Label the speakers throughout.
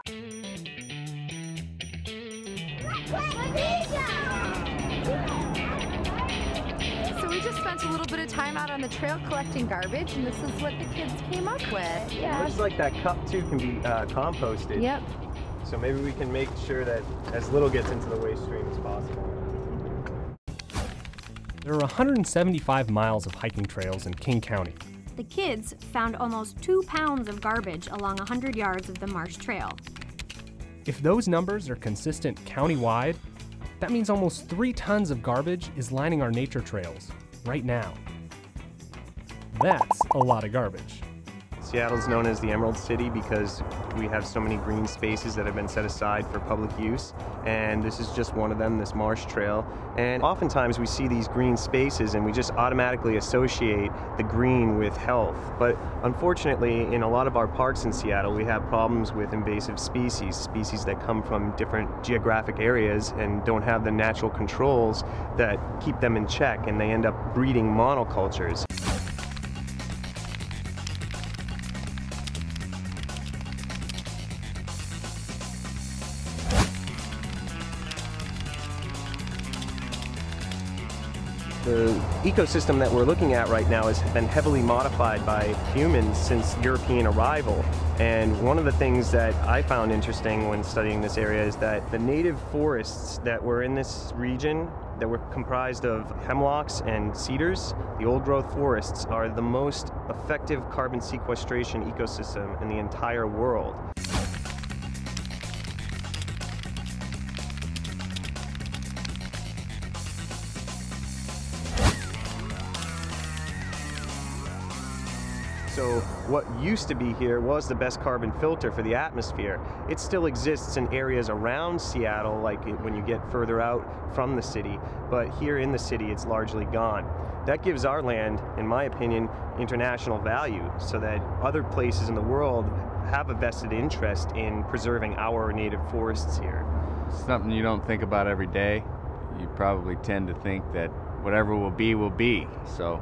Speaker 1: So we just spent a little bit of time out on the trail collecting garbage, and this is what the kids came up with.
Speaker 2: Yeah. Looks like that cup too can be composted.
Speaker 1: Yep.
Speaker 2: So maybe we can make sure that as little gets into the waste stream as possible.
Speaker 3: There are 175 miles of hiking trails in King County.
Speaker 4: The kids found almost 2 pounds of garbage along 100 yards of the marsh trail.
Speaker 3: If those numbers are consistent countywide, that means almost 3 tons of garbage is lining our nature trails right now. That's a lot of garbage.
Speaker 2: Seattle's known as the Emerald City because we have so many green spaces that have been set aside for public use, and this is just one of them, this marsh trail. And oftentimes we see these green spaces and we just automatically associate the green with health. But unfortunately, in a lot of our parks in Seattle, we have problems with invasive species that come from different geographic areas and don't have the natural controls that keep them in check, and they end up breeding monocultures. The ecosystem that we're looking at right now has been heavily modified by humans since European arrival. And one of the things that I found interesting when studying this area is that the native forests that were in this region, that were comprised of hemlocks and cedars, the old growth forests, are the most effective carbon sequestration ecosystem in the entire world. So what used to be here was the best carbon filter for the atmosphere. It still exists in areas around Seattle, like when you get further out from the city, but here in the city it's largely gone. That gives our land, in my opinion, international value, so that other places in the world have a vested interest in preserving our native forests here.
Speaker 5: Something you don't think about every day. You probably tend to think that whatever will be, will be. So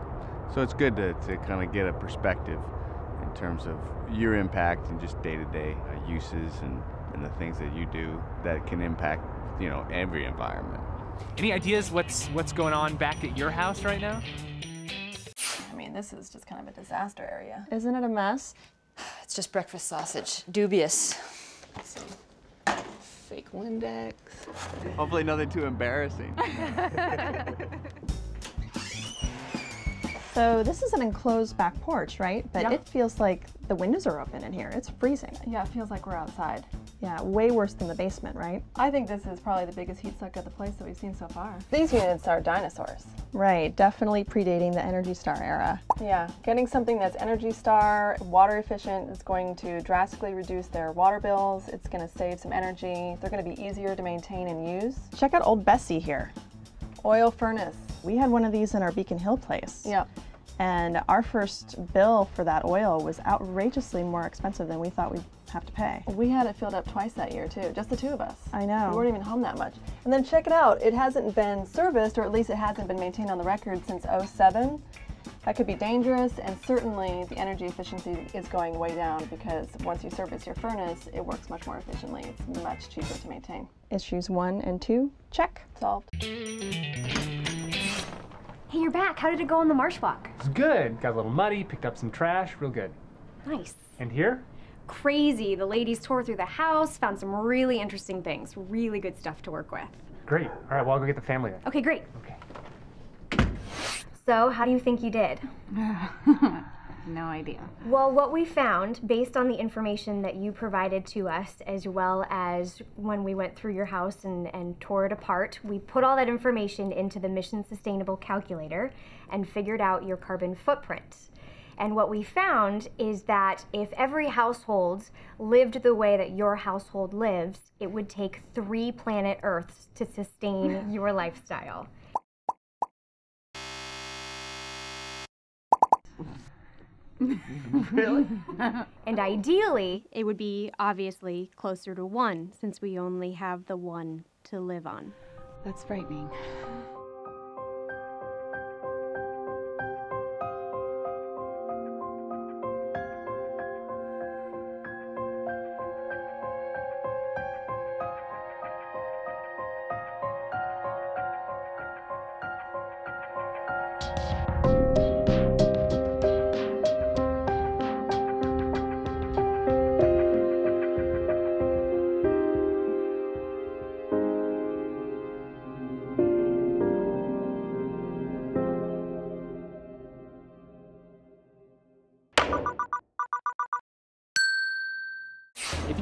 Speaker 5: it's good to kind of get a perspective in terms of your impact and just day-to-day uses and the things that you do that can impact, you know, every environment.
Speaker 6: Any ideas what's going on back at your house right now?
Speaker 7: I mean, this is just kind of a disaster area.
Speaker 1: Isn't it a mess?
Speaker 7: It's just breakfast sausage. Dubious.
Speaker 8: Fake Windex.
Speaker 5: Hopefully nothing too embarrassing.
Speaker 9: So this is an enclosed back porch, right? But
Speaker 7: Yeah.
Speaker 9: It feels like the windows are open in here. It's freezing.
Speaker 7: Yeah, it feels like we're outside.
Speaker 9: Yeah, way worse than the basement, right?
Speaker 7: I think this is probably the biggest heat suck of the place that we've seen so far. These units are dinosaurs.
Speaker 9: Right, definitely predating the Energy Star era.
Speaker 7: Yeah, getting something that's Energy Star, water efficient, is going to drastically reduce their water bills. It's going to save some energy. They're going to be easier to maintain and use.
Speaker 9: Check out Old Bessie here.
Speaker 7: Oil furnace.
Speaker 9: We had one of these in our Beacon Hill place.
Speaker 7: Yeah.
Speaker 9: And our first bill for that oil was outrageously more expensive than we thought we'd have to pay.
Speaker 7: We had it filled up twice that year too, just the two of us.
Speaker 9: I know.
Speaker 7: We weren't even home that much. And then check it out, it hasn't been serviced, or at least it hasn't been maintained on the record since '07. That could be dangerous, and certainly the energy efficiency is going way down because once you service your furnace, it works much more efficiently. It's much cheaper to maintain.
Speaker 9: Issues 1 and 2, check.
Speaker 7: Solved.
Speaker 4: Hey, you're back. How did it go on the marsh walk?
Speaker 6: It was good. Got a little muddy, picked up some trash, real good.
Speaker 4: Nice.
Speaker 6: And here?
Speaker 4: Crazy. The ladies tore through the house, found some really interesting things. Really good stuff to work with.
Speaker 6: Great. All right, well, I'll go get the family then.
Speaker 4: Okay, great.
Speaker 6: Okay.
Speaker 4: So, how do you think you did?
Speaker 8: No idea.
Speaker 4: Well, what we found, based on the information that you provided to us, as well as when we went through your house and tore it apart, we put all that information into the Mission Sustainable Calculator and figured out your carbon footprint. And what we found is that if every household lived the way that your household lives, it would take 3 planet Earths to sustain your lifestyle.
Speaker 8: Really?
Speaker 4: And ideally, it would be obviously closer to 1, since we only have the 1 to live on.
Speaker 8: That's frightening.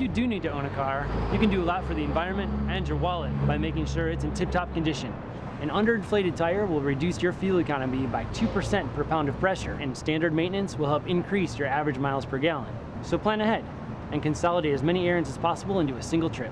Speaker 10: you do need to own a car, you can do a lot for the environment and your wallet by making sure it's in tip-top condition. An underinflated tire will reduce your fuel economy by 2% per pound of pressure, and standard maintenance will help increase your average miles per gallon. So plan ahead and consolidate as many errands as possible into a single trip.